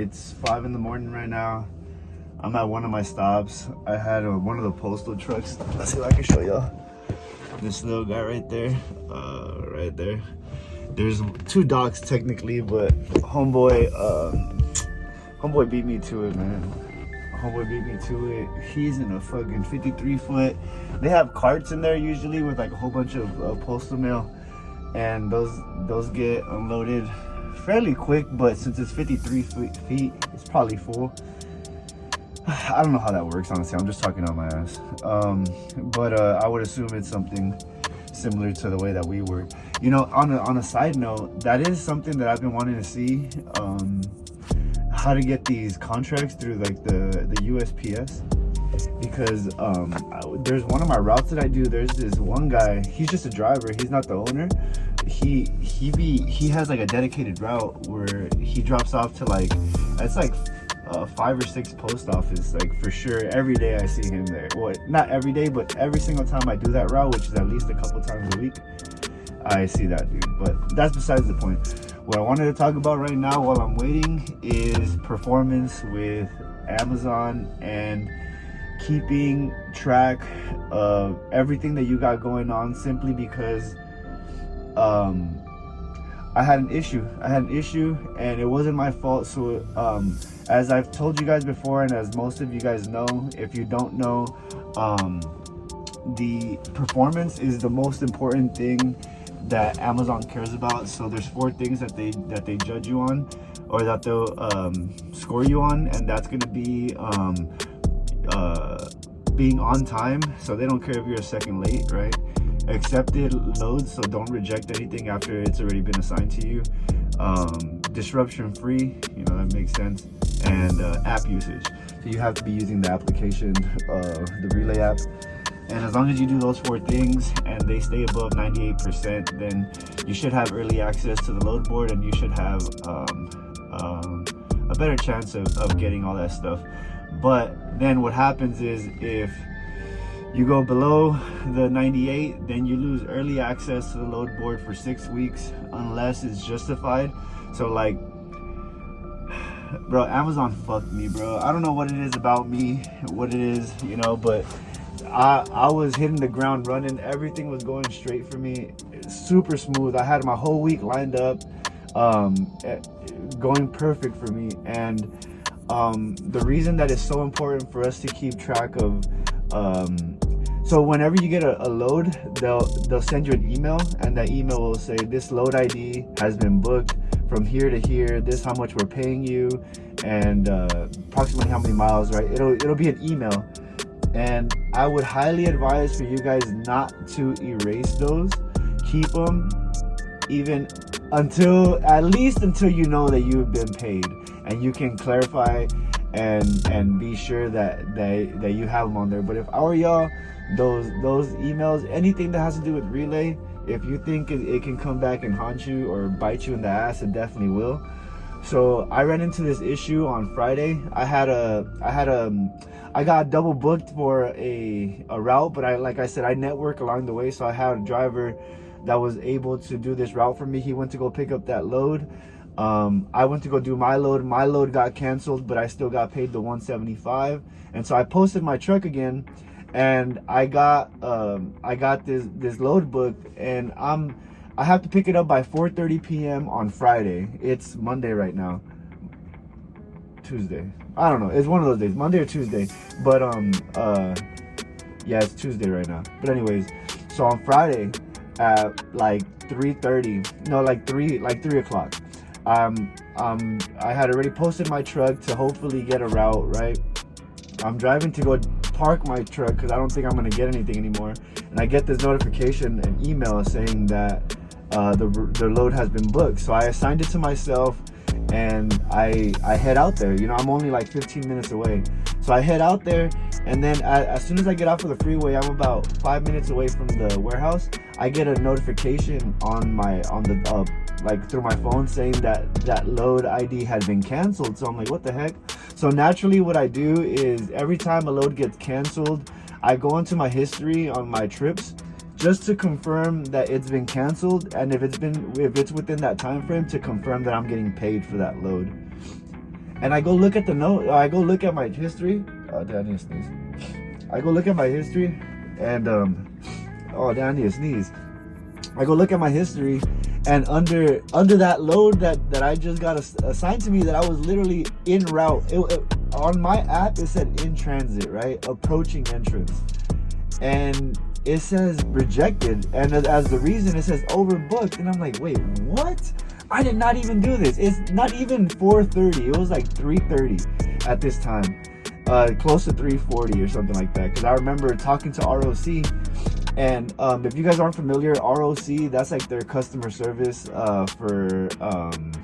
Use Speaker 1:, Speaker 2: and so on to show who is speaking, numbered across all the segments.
Speaker 1: It's 5 in the morning right now. I'm at one of my stops. I had one of the postal trucks. Let's see if I can show y'all. This little guy right there. Right there. There's 2 docks technically, but homeboy beat me to it, man. Homeboy beat me to it. He's in a fucking 53 foot. They have carts in there usually with like a whole bunch of postal mail, and those get unloaded fairly quick. But since it's 53 feet, it's probably full. I don't know how that works, honestly. I'm just talking on my ass. But I would assume it's something similar to the way that we work. You know, on a side note, that is something that I've been wanting to see. How to get these contracts through like the USPS, because there's one of my routes that I do. There's this one guy. He's just a driver. He's not the owner. He has like a dedicated route where he drops off to like, it's like 5 or 6 post office, like for sure. Every day I see him there. Well, not every day, but every single time I do that route, which is at least a couple times a week, I see that dude. But that's besides the point. What I wanted to talk about right now while I'm waiting is performance with Amazon and keeping track of everything that you got going on, simply because I had an issue and it wasn't my fault. So as I've told you guys before, and as most of you guys know, if you don't know, the performance is the most important thing that Amazon cares about. So there's 4 things that they judge you on, or that they'll score you on, and that's going to be being on time. So they don't care if you're a second late, right? Accepted loads, so don't reject anything after it's already been assigned to you. Disruption free, you know, that makes sense. And app usage, so you have to be using the application, the Relay app. And as long as you do those 4 things and they stay above 98%, then you should have early access to the load board, and you should have a better chance of getting all that stuff. But then what happens is, if you go below the 98, then you lose early access to the load board for 6 weeks unless it's justified. So like, bro, Amazon fucked me, bro. I don't know what it is about me, what it is, you know, but I was hitting the ground running. Everything was going straight for me, super smooth. I had my whole week lined up, going perfect for me. And the reason that it's so important for us to keep track of, so whenever you get a load, they'll send you an email, and that email will say, this load ID has been booked from here to here, this how much we're paying you, and approximately how many miles, right? It'll be an email. And I would highly advise for you guys not to erase those. Keep them even at least until you know that you've been paid, and you can clarify and be sure that you have them on there. But if I were y'all, those emails, anything that has to do with Relay, if you think it can come back and haunt you or bite you in the ass, it definitely will. So I ran into this issue on Friday. I got double booked for a route, but like I said, I network along the way. So I had a driver that was able to do this route for me. He went to go pick up that load. I went to go do my load. My load got canceled, but I still got paid the $175. And so I posted my truck again, and I got this load booked, and I have to pick it up by 4:30 p.m. on Friday. It's Monday right now. Tuesday. I don't know. It's one of those days, Monday or Tuesday. But yeah, it's Tuesday right now. But anyways, so on Friday at like 3:30, no, like 3 o'clock. I had already posted my truck to hopefully get a route, right? I'm driving to go park my truck because I don't think I'm gonna get anything anymore, and I get this notification, an email saying that the load has been booked. So I assigned it to myself, and I head out there. You know, I'm only like 15 minutes away, so I head out there, and then as soon as I get off of the freeway, I'm about 5 minutes away from the warehouse. I get a notification on the like through my phone saying that load ID had been canceled. So I'm like, what the heck? So naturally what I do is every time a load gets canceled, I go into my history on my trips just to confirm that it's been canceled, and if it's within that time frame, to confirm that I'm getting paid for that load. And I go look at the note. I go look at my history. Oh, damn, I need to sneeze. I go look at my history, and oh, damn, I need to sneeze. I go look at my history, and under that load that I just got assigned to me, that I was literally en route. On my app, it said in transit, right? Approaching entrance, and it says rejected, and as the reason it says overbooked, and I'm like, wait, what? I did not even do this. It's not even 4:30. It was like 3:30 at this time, close to 3:40 or something like that. Because I remember talking to ROC, and if you guys aren't familiar, ROC, that's like their customer service for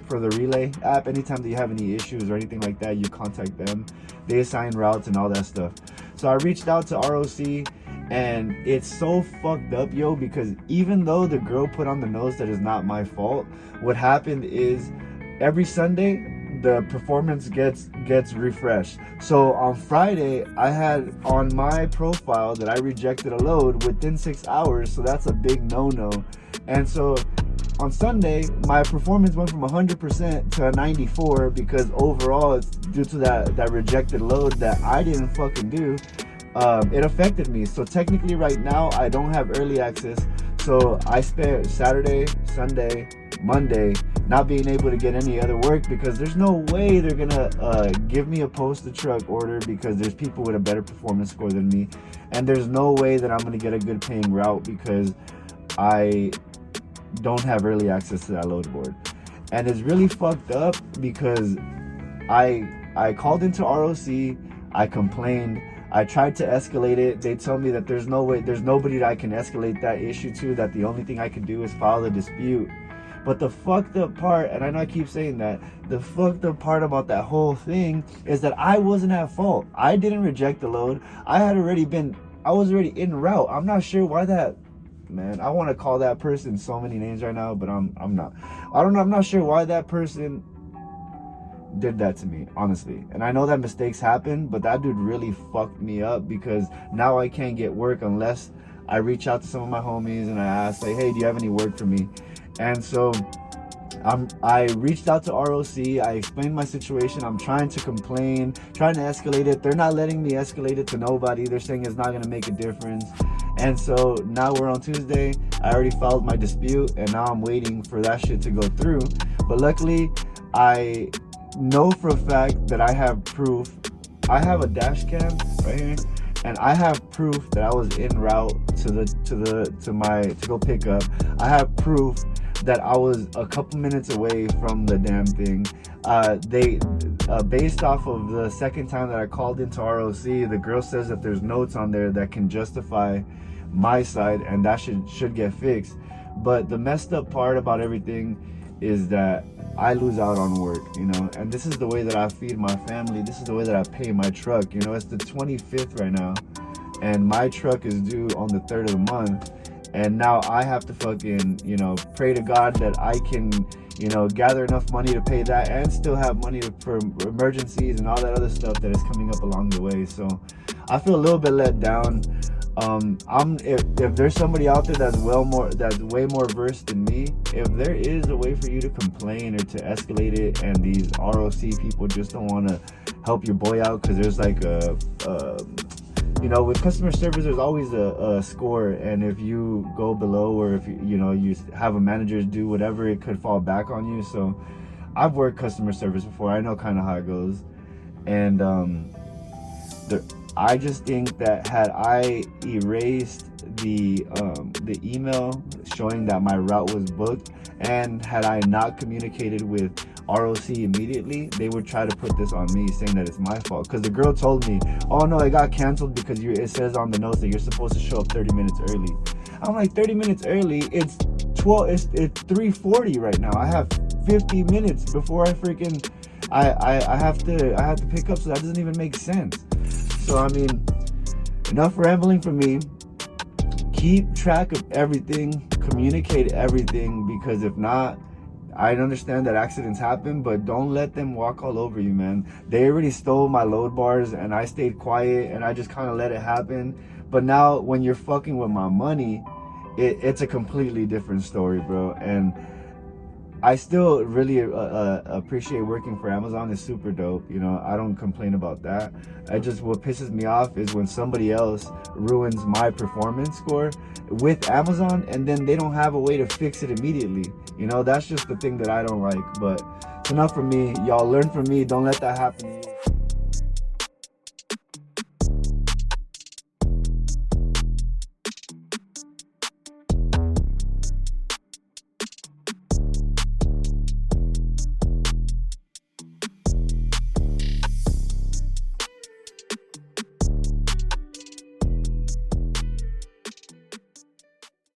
Speaker 1: the Relay app. Anytime that you have any issues or anything like that, you contact them. They assign routes and all that stuff. So I reached out to ROC. And it's so fucked up, yo, because even though the girl put on the nose that is not my fault, what happened is every Sunday the performance gets refreshed. So on Friday, I had on my profile that I rejected a load within 6 hours, so that's a big no-no. And so on Sunday, my performance went from 100% to a 94 because overall it's due to that rejected load that I didn't fucking do. It affected me. So technically right now I don't have early access. So I spent Saturday, Sunday, Monday not being able to get any other work because there's no way they're gonna give me a posted truck order because there's people with a better performance score than me, and there's no way that I'm gonna get a good paying route because I don't have early access to that load board. And it's really fucked up because I called into ROC, I complained, I tried to escalate it. They told me that there's no way, there's nobody that I can escalate that issue to, that the only thing I can do is file the dispute. But the fucked up part, and I know I keep saying that, the fucked up part about that whole thing is that I wasn't at fault. I didn't reject the load. I was already en route. I'm not sure why that, man, I want to call that person so many names right now, but I'm not. I don't know, I'm not sure why that person did that to me, honestly. And I know that mistakes happen, but that dude really fucked me up because now I can't get work unless I reach out to some of my homies and I ask, like, hey, do you have any work for me? And so I reached out to ROC, I explained my situation, I'm trying to complain, trying to escalate it. They're not letting me escalate it to nobody. They're saying it's not gonna make a difference. And so now we're on Tuesday, I already filed my dispute, and now I'm waiting for that shit to go through. But luckily, I know for a fact that I have proof. I have a dash cam right here, and I have proof that I was en route to go pick up. I have proof that I was a couple minutes away from the damn thing. They based off of the second time that I called into ROC, the girl says that there's notes on there that can justify my side, and that should get fixed. But the messed up part about everything is that I lose out on work, you know, and this is the way that I feed my family. This is the way that I pay my truck. You know, it's the 25th right now, and my truck is due on the 3rd of the month. And now I have to fucking, you know, pray to God that I can, you know, gather enough money to pay that and still have money for emergencies and all that other stuff that is coming up along the way. So I feel a little bit let down. If there's somebody out there that's way more versed than me, if there is a way for you to complain or to escalate it, and these ROC people just don't want to help your boy out because there's like you know, with customer service, there's always a score, and if you go below, or if you have a manager do whatever, it could fall back on you. So I've worked customer service before. I know kind of how it goes, and I just think that had I erased the email showing that my route was booked, and had I not communicated with ROC immediately, they would try to put this on me, saying that it's my fault. Because the girl told me, oh no, it got canceled because it says on the notes that you're supposed to show up 30 minutes early. I'm like, 30 minutes early? It's 3:40 right now. I have 50 minutes before I have to pick up, so that doesn't even make sense. So I mean, enough rambling from me. Keep track of everything, communicate everything, because if not, I understand that accidents happen, but don't let them walk all over you, man. They already stole my load bars, and I stayed quiet, and I just kind of let it happen. But now, when you're fucking with my money, it's a completely different story, bro. And I still really appreciate working for Amazon. It's super dope. You know, I don't complain about that. What pisses me off is when somebody else ruins my performance score with Amazon and then they don't have a way to fix it immediately. You know, that's just the thing that I don't like. But it's enough for me. Y'all learn from me. Don't let that happen to you.